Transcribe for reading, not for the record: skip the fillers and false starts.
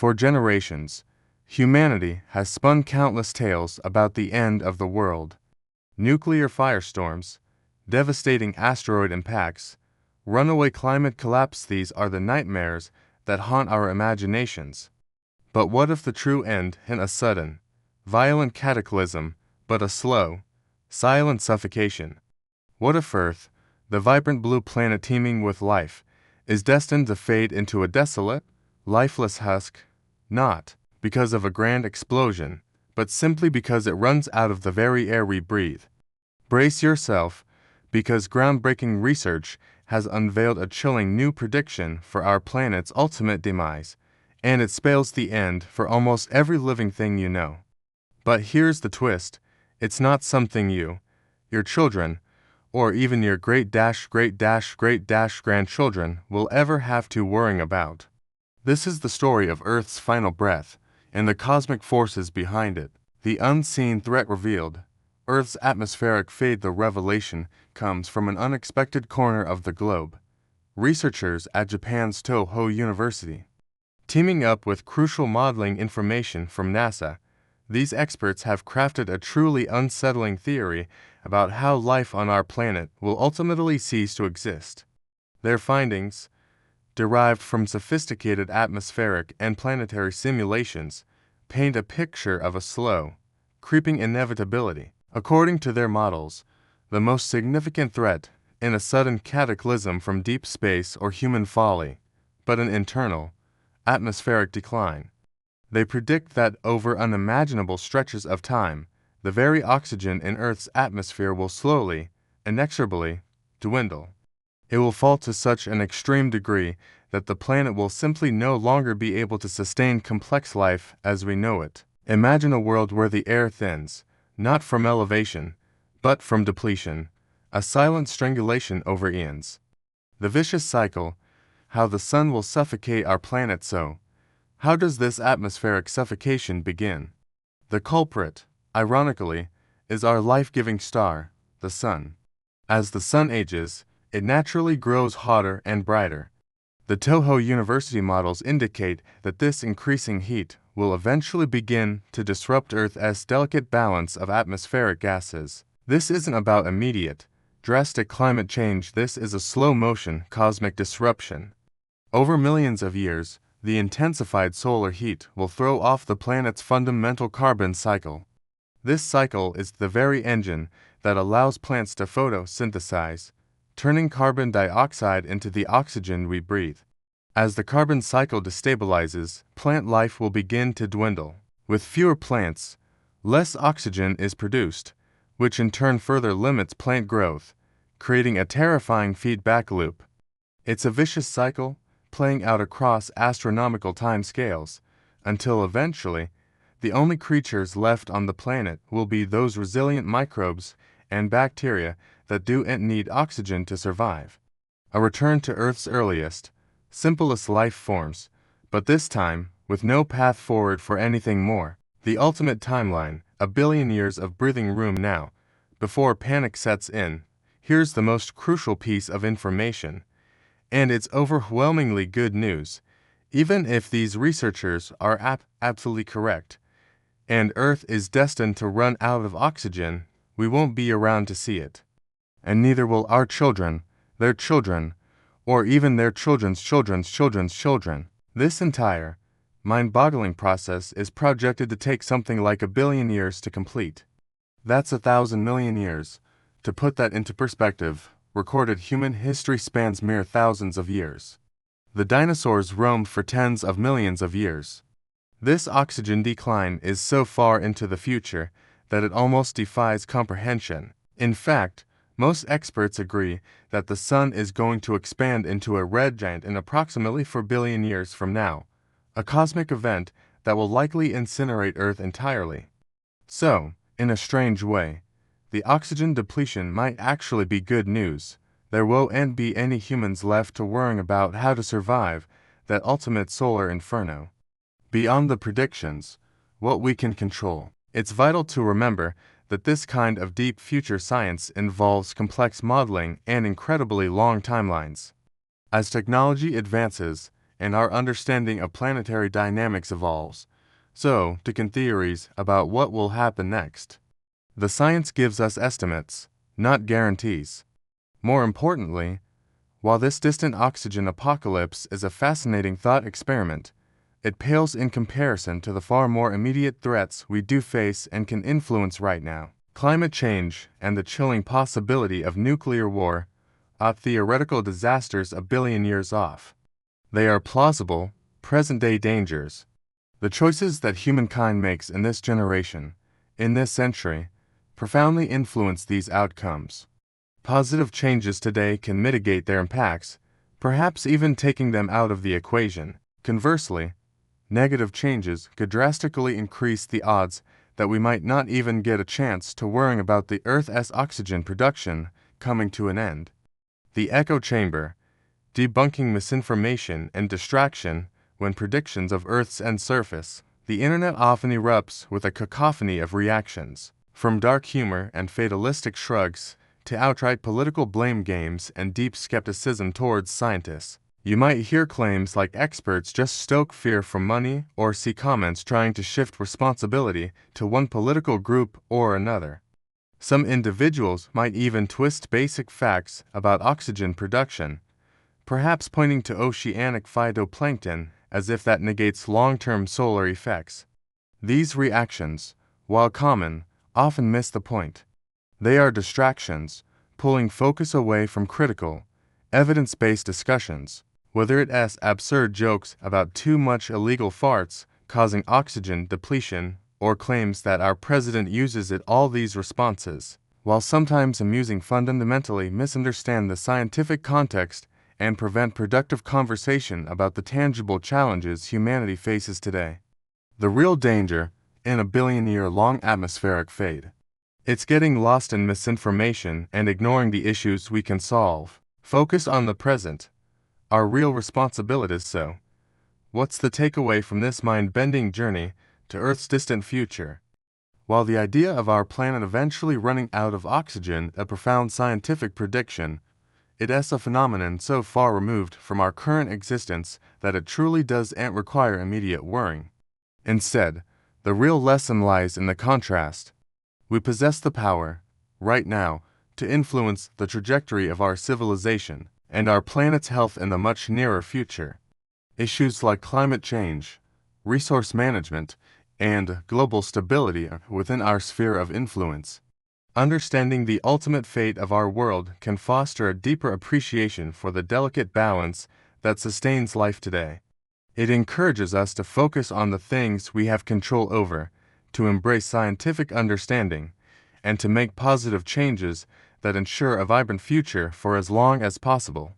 For generations, humanity has spun countless tales about the end of the world. Nuclear firestorms, devastating asteroid impacts, runaway climate collapse. These are the nightmares that haunt our imaginations. But what if the true end isn't a sudden, violent cataclysm, but a slow, silent suffocation? What if Earth, the vibrant blue planet teeming with life, is destined to fade into a desolate, lifeless husk, not because of a grand explosion, but simply because it runs out of the very air we breathe? Brace yourself, because groundbreaking research has unveiled a chilling new prediction for our planet's ultimate demise, and it spells the end for almost every living thing you know. But here's the twist: it's not something you, your children, or even your great-grandchildren will ever have to worry about. This is the story of Earth's final breath, and the cosmic forces behind it. The unseen threat revealed: Earth's atmospheric fade. The revelation comes from an unexpected corner of the globe. Researchers at Japan's Toho University, teaming up with crucial modeling information from NASA, these experts have crafted a truly unsettling theory about how life on our planet will ultimately cease to exist. Their findings, derived from sophisticated atmospheric and planetary simulations, paint a picture of a slow, creeping inevitability. According to their models, the most significant threat isn't a sudden cataclysm from deep space or human folly, but an internal, atmospheric decline. They predict that over unimaginable stretches of time, the very oxygen in Earth's atmosphere will slowly, inexorably, dwindle. It will fall to such an extreme degree that the planet will simply no longer be able to sustain complex life as we know it. Imagine a world where the air thins, not from elevation, but from depletion, a silent strangulation over eons. The vicious cycle: how the sun will suffocate our planet. So, how does this atmospheric suffocation begin? The culprit, ironically, is our life-giving star, the sun. As the sun ages, it naturally grows hotter and brighter. The Toho University models indicate that this increasing heat will eventually begin to disrupt Earth's delicate balance of atmospheric gases. This isn't about immediate, drastic climate change. This is a slow-motion cosmic disruption. Over millions of years, the intensified solar heat will throw off the planet's fundamental carbon cycle. This cycle is the very engine that allows plants to photosynthesize, turning carbon dioxide into the oxygen we breathe. As the carbon cycle destabilizes, plant life will begin to dwindle. With fewer plants, less oxygen is produced, which in turn further limits plant growth, creating a terrifying feedback loop. It's a vicious cycle, playing out across astronomical timescales, until eventually, the only creatures left on the planet will be those resilient microbes and bacteria that don't need oxygen to survive. A return to Earth's earliest, simplest life forms, but this time, with no path forward for anything more. The ultimate timeline: a billion years of breathing room now, before panic sets in. Here's the most crucial piece of information, and it's overwhelmingly good news. Even if these researchers are absolutely correct, and Earth is destined to run out of oxygen, we won't be around to see it. And neither will our children, their children, or even their children's children's children's children. This entire, mind-boggling process is projected to take something like 1 billion years to complete. That's 1,000 million years. To put that into perspective, recorded human history spans mere thousands of years. The dinosaurs roamed for tens of millions of years. This oxygen decline is so far into the future that it almost defies comprehension. In fact, most experts agree that the sun is going to expand into a red giant in approximately 4 billion years from now, a cosmic event that will likely incinerate Earth entirely. So, in a strange way, the oxygen depletion might actually be good news. There won't be any humans left to worrying about how to survive that ultimate solar inferno. Beyond the predictions, what we can control. It's vital to remember that this kind of deep future science involves complex modeling and incredibly long timelines. As technology advances and our understanding of planetary dynamics evolves. So, to can theories about what will happen next. The science gives us estimates, not guarantees. More importantly, while this distant oxygen apocalypse is a fascinating thought experiment, it pales in comparison to the far more immediate threats we do face and can influence right now. Climate change and the chilling possibility of nuclear war are theoretical disasters a billion years off. They are plausible, present-day dangers. The choices that humankind makes in this generation, in this century, profoundly influence these outcomes. Positive changes today can mitigate their impacts, perhaps even taking them out of the equation. Conversely, negative changes could drastically increase the odds that we might not even get a chance to worrying about the Earth's oxygen production coming to an end. The echo chamber, debunking misinformation and distraction when predictions of Earth's end surface. The internet often erupts with a cacophony of reactions, from dark humor and fatalistic shrugs to outright political blame games and deep skepticism towards scientists. You might hear claims like experts just stoke fear from money, or see comments trying to shift responsibility to one political group or another. Some individuals might even twist basic facts about oxygen production, perhaps pointing to oceanic phytoplankton as if that negates long-term solar effects. These reactions, while common, often miss the point. They are distractions, pulling focus away from critical, evidence-based discussions, whether it's absurd jokes about too much illegal farts causing oxygen depletion or claims that our president uses it. All these responses, while sometimes amusing, fundamentally misunderstand the scientific context and prevent productive conversation about the tangible challenges humanity faces today. The real danger in a billion-year-long atmospheric fade. It's getting lost in misinformation and ignoring the issues we can solve. Focus on the present, our real responsibilities. So, what's the takeaway from this mind-bending journey to Earth's distant future? While the idea of our planet eventually running out of oxygen a profound scientific prediction, it is a phenomenon so far removed from our current existence that it truly doesn't require immediate worrying. Instead, the real lesson lies in the contrast. We possess the power, right now, to influence the trajectory of our civilization and our planet's health in the much nearer future. Issues like climate change, resource management, and global stability are within our sphere of influence. Understanding the ultimate fate of our world can foster a deeper appreciation for the delicate balance that sustains life today. It encourages us to focus on the things we have control over, to embrace scientific understanding, and to make positive changes that ensure a vibrant future for as long as possible.